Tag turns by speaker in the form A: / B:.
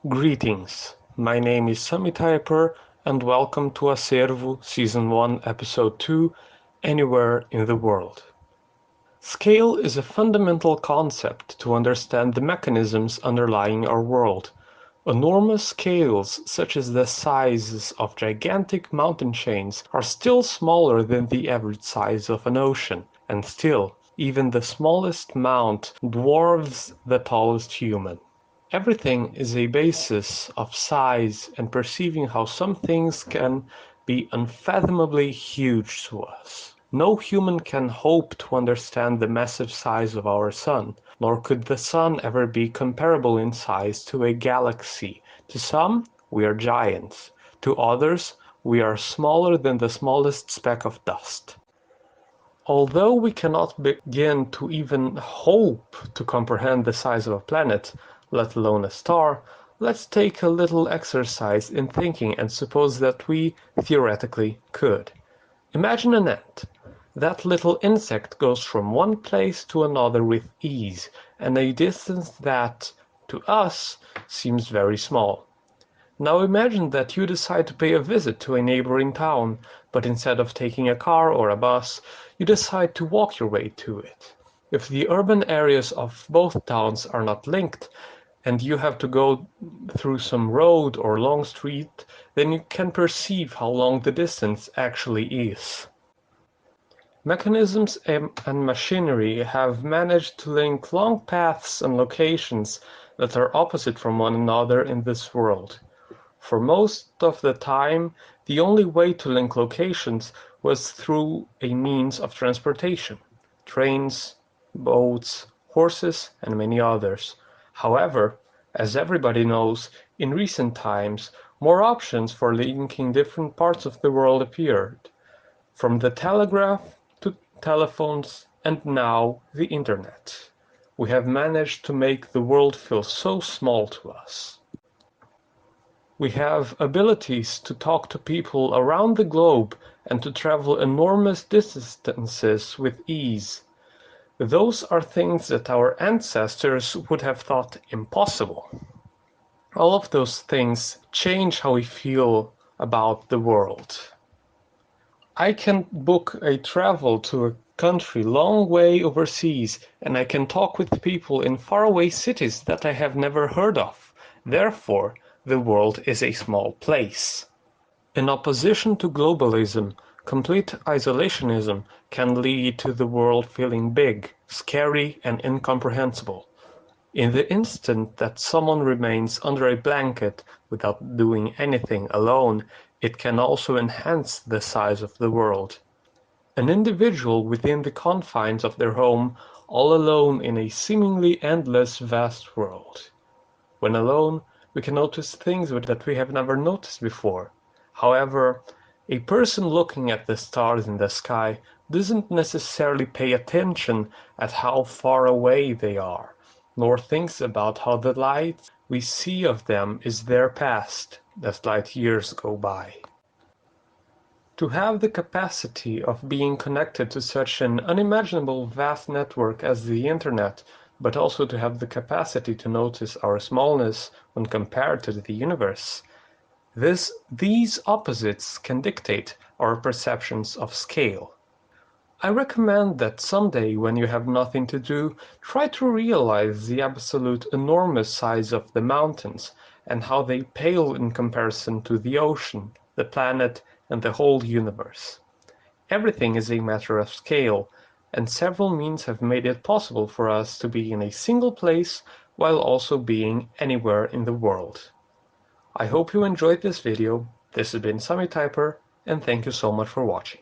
A: Greetings, my name is Sumitiper and welcome to ACERVO Season 1 Episode 2, Anywhere in the World. Scale is a fundamental concept to understand the mechanisms underlying our world. Enormous scales, such as the sizes of gigantic mountain chains, are still smaller than the average size of an ocean, and still, even the smallest mount dwarfs the tallest human. Everything is a basis of size and perceiving how some things can be unfathomably huge to us. No human can hope to understand the massive size of our sun, nor could the sun ever be comparable in size to a galaxy. To some, we are giants. To others, we are smaller than the smallest speck of dust. Although we cannot begin to even hope to comprehend the size of a planet, let alone a star, let's take a little exercise in thinking and suppose that we theoretically could. Imagine an ant. That little insect goes from one place to another with ease, and a distance that, to us, seems very small. Now imagine that you decide to pay a visit to a neighboring town, but instead of taking a car or a bus, you decide to walk your way to it. If the urban areas of both towns are not linked, and you have to go through some road or long street, then you can perceive how long the distance actually is. Mechanisms and machinery have managed to link long paths and locations that are opposite from one another in this world. For most of the time, the only way to link locations was through a means of transportation: trains, boats, horses, and many others. However, as everybody knows, in recent times, more options for linking different parts of the world appeared, from the telegraph to telephones and now the internet. We have managed to make the world feel so small to us. We have abilities to talk to people around the globe and to travel enormous distances with ease. Those are things that our ancestors would have thought impossible. All of those things change how we feel about the world. I can book a travel to a country long way overseas, and I can talk with people in faraway cities that I have never heard of. Therefore, the world is a small place. In opposition to globalism, complete isolationism can lead to the world feeling big, scary, and incomprehensible. In the instant that someone remains under a blanket without doing anything alone, it can also enhance the size of the world. An individual within the confines of their home, all alone in a seemingly endless vast world. When alone, we can notice things that we have never noticed before. However, a person looking at the stars in the sky doesn't necessarily pay attention at how far away they are, nor thinks about how the light we see of them is their past as light years go by. To have the capacity of being connected to such an unimaginable vast network as the internet, but also to have the capacity to notice our smallness when compared to the universe, these opposites can dictate our perceptions of scale. I recommend that someday when you have nothing to do, try to realize the absolute enormous size of the mountains and how they pale in comparison to the ocean, the planet, and the whole universe. Everything is a matter of scale, and several means have made it possible for us to be in a single place while also being anywhere in the world. I hope you enjoyed this video. This has been Sumitiper, and thank you so much for watching.